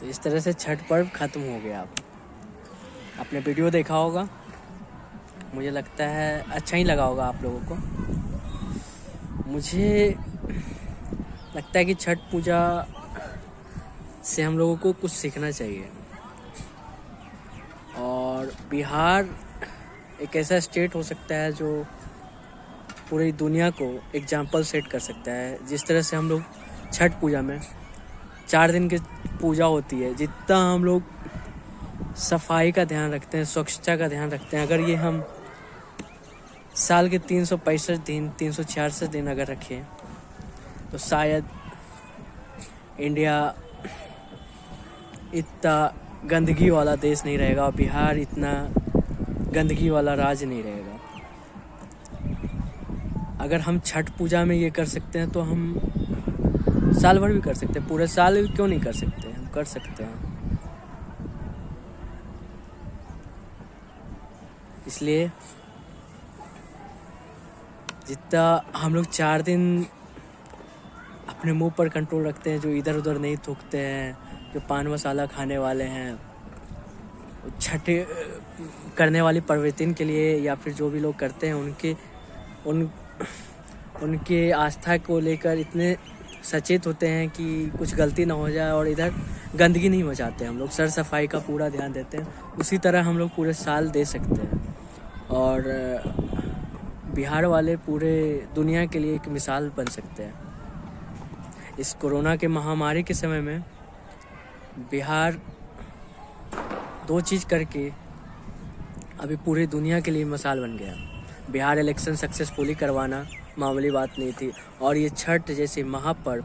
तो इस तरह से छठ पर्व ख़त्म हो गया। आपने वीडियो देखा होगा, मुझे लगता है अच्छा ही लगा होगा आप लोगों को। मुझे लगता है कि छठ पूजा से हम लोगों को कुछ सीखना चाहिए। और बिहार एक ऐसा स्टेट हो सकता है जो पूरी दुनिया को एग्जाम्पल सेट कर सकता है। जिस तरह से हम लोग छठ पूजा में 4 दिन की पूजा होती है, जितना हम लोग सफाई का ध्यान रखते हैं, स्वच्छता का ध्यान रखते हैं, अगर ये हम साल के 365 दिन 366 दिन अगर रखें तो शायद इंडिया इतना गंदगी वाला देश नहीं रहेगा और बिहार इतना गंदगी वाला राज्य नहीं रहेगा। अगर हम छठ पूजा में ये कर सकते हैं तो हम साल भर भी कर सकते हैं, पूरे साल क्यों नहीं कर सकते, हम कर सकते हैं। इसलिए जितना हम लोग 4 दिन अपने मुंह पर कंट्रोल रखते हैं, जो इधर उधर नहीं थूकते हैं, जो पान मसाला खाने वाले हैं, छठ करने वाली प्रवृत्ति के लिए या फिर जो भी लोग करते हैं उनके आस्था को लेकर इतने सचेत होते हैं कि कुछ गलती ना हो जाए और इधर गंदगी नहीं मचाते। हम लोग सर सफाई का पूरा ध्यान देते हैं, उसी तरह हम लोग पूरे साल दे सकते हैं। और बिहार वाले पूरे दुनिया के लिए एक मिसाल बन सकते हैं। इस कोरोना के महामारी के समय में बिहार 2 चीज़ करके अभी पूरी दुनिया के लिए मिसाल बन गया। बिहार इलेक्शन सक्सेसफुली करवाना मामूली बात नहीं थी, और ये छठ जैसे महापर्व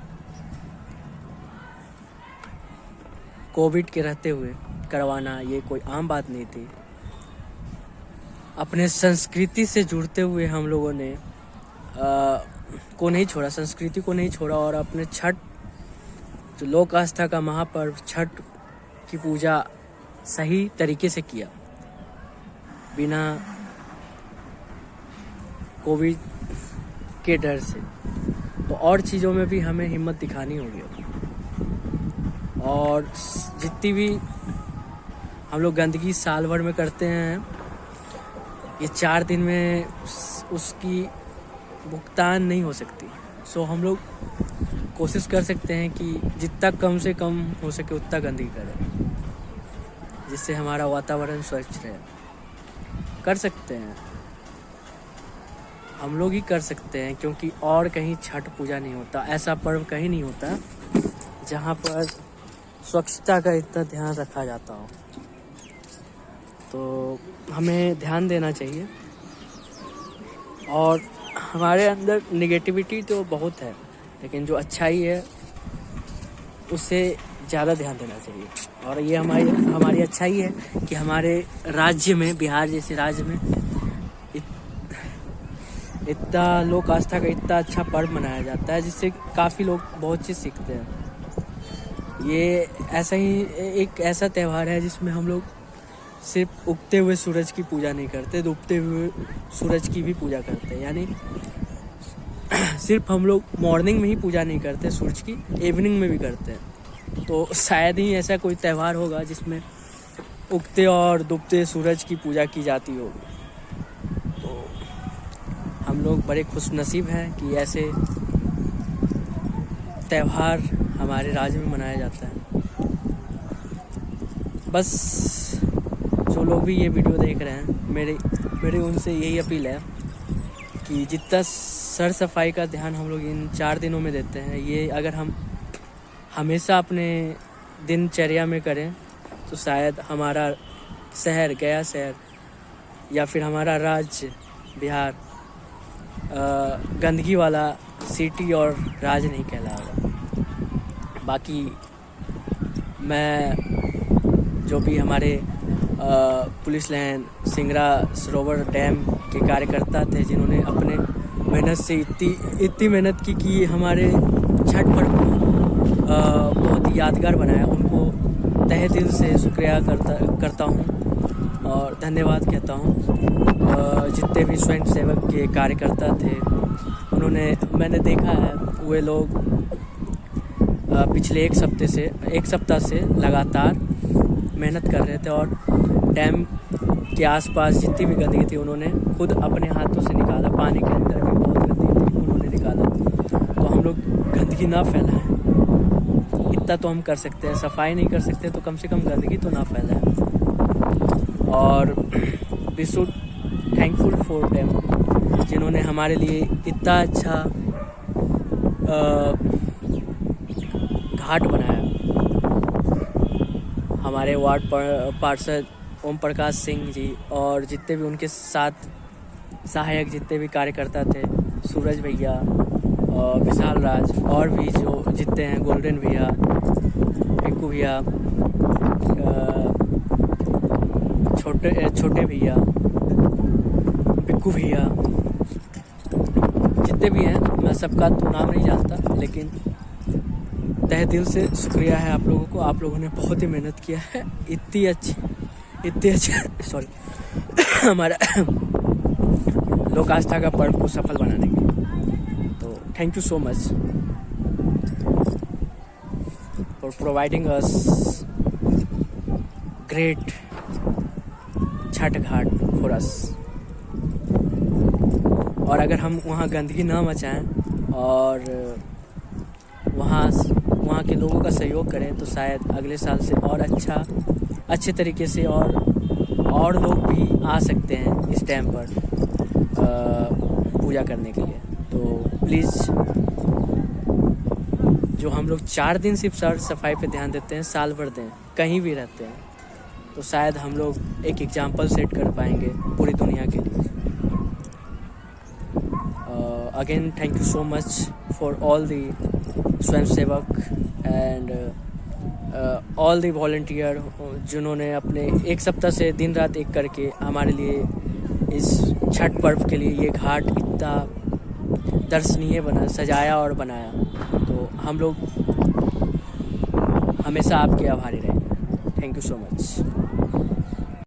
कोविड के रहते हुए करवाना ये कोई आम बात नहीं थी। अपने संस्कृति से जुड़ते हुए हम लोगों ने को नहीं छोड़ा, संस्कृति को नहीं छोड़ा, और अपने छठ जो लोक आस्था का महापर्व छठ की पूजा सही तरीके से किया, बिना कोविड के डर से। तो और चीज़ों में भी हमें हिम्मत दिखानी होगी, और जितनी भी हम लोग गंदगी साल भर में करते हैं, ये 4 दिन में उसकी भुगतान नहीं हो सकती। सो हम लोग कोशिश कर सकते हैं कि जितना कम से कम हो सके उतना गंदगी करें, जिससे हमारा वातावरण स्वच्छ रहे। कर सकते हैं, हम लोग ही कर सकते हैं, क्योंकि और कहीं छठ पूजा नहीं होता, ऐसा पर्व कहीं नहीं होता जहाँ पर स्वच्छता का इतना ध्यान रखा जाता हो। तो हमें ध्यान देना चाहिए। और हमारे अंदर नेगेटिविटी तो बहुत है, लेकिन जो अच्छाई है उससे ज़्यादा ध्यान देना चाहिए। और ये हमारी अच्छाई है कि हमारे राज्य में, बिहार जैसे राज्य में इतना लोक आस्था का इतना अच्छा पर्व मनाया जाता है, जिससे काफ़ी लोग बहुत चीज़ सीखते हैं। ये ऐसा ही एक ऐसा त्यौहार है जिसमें हम लोग सिर्फ उगते हुए सूरज की पूजा नहीं करते, डूबते हुए सूरज की भी पूजा करते हैं। यानी सिर्फ हम लोग मॉर्निंग में ही पूजा नहीं करते सूरज की, इवनिंग में भी करते हैं। तो शायद ही ऐसा कोई त्यौहार होगा जिसमें उगते और डूबते सूरज की पूजा की जाती होगी। तो हम लोग बड़े खुशनसीब हैं कि ऐसे त्यौहार हमारे राज्य में मनाया जाता है। बस जो लोग भी ये वीडियो देख रहे हैं, मेरी उनसे यही अपील है कि जितना सर सफाई का ध्यान हम लोग इन 4 दिनों में देते हैं, ये अगर हम हमेशा अपने दिनचर्या में करें तो शायद हमारा शहर, गया शहर, या फिर हमारा राज्य बिहार गंदगी वाला सिटी और राज्य नहीं कहलाएगा। बाकी मैं जो भी हमारे पुलिस लाइन, सिंगरा सरोवर डैम के कार्यकर्ता थे, जिन्होंने अपने मेहनत से इतनी मेहनत की कि हमारे छठ पर्व को बहुत यादगार बनाया, उनको तहे दिल से शुक्रिया करता हूँ और धन्यवाद कहता हूँ। जितने भी स्वयं सेवक के कार्यकर्ता थे, मैंने देखा है वे लोग पिछले एक सप्ताह से लगातार मेहनत कर रहे थे और डैम के आसपास जितनी भी गंदगी थी उन्होंने खुद अपने हाथों से निकाला। पानी के अंदर भी बहुत गंदगी थी, उन्होंने निकाला। तो हम लोग गंदगी ना फैलाएं, इतना तो हम कर सकते हैं। सफाई नहीं कर सकते तो कम से कम गंदगी तो ना फैलाएं। और we should thankful for them, जिन्होंने हमारे लिए इतना अच्छा घाट बनाया। हमारे वार्ड पार्षद ओम प्रकाश सिंह जी और जितने भी उनके साथ सहायक जितने भी कार्यकर्ता थे, सूरज भैया, विशाल राज और भी जो जितने हैं, गोल्डन भैया, पिक्कू भैया, छोटे भैया, पिक्कू भैया, जितने भी हैं, मैं सबका तो नाम नहीं जानता, लेकिन तहे दिल से शुक्रिया है आप लोगों को। आप लोगों ने बहुत ही मेहनत किया है इतनी अच्छी सॉरी हमारा लोक आस्था का पर्व को सफल बनाने के लिए। तो thank you so much for providing us great Chhath Ghat for us. और अगर हम वहाँ गंदगी ना मचाएं और वहाँ के लोगों का सहयोग करें तो शायद अगले साल से और अच्छे तरीके से और लोग भी आ सकते हैं इस डैम पर पूजा करने के लिए। तो प्लीज़, जो हम लोग 4 दिन सिर्फ सफाई पे ध्यान देते हैं, साल भर दें, कहीं भी रहते हैं, तो शायद हम लोग एक एग्जाम्पल सेट कर पाएंगे पूरी दुनिया के लिए। Again thank you so much for all the Swayamsevak and all the volunteer, जिन्होंने अपने एक सप्ताह से दिन रात एक करके हमारे लिए इस छठ पर्व के लिए ये घाट इतना दर्शनीय सजाया और बनाया। तो हम लोग हमेशा आपके आभारी रहेंगे। Thank you so much.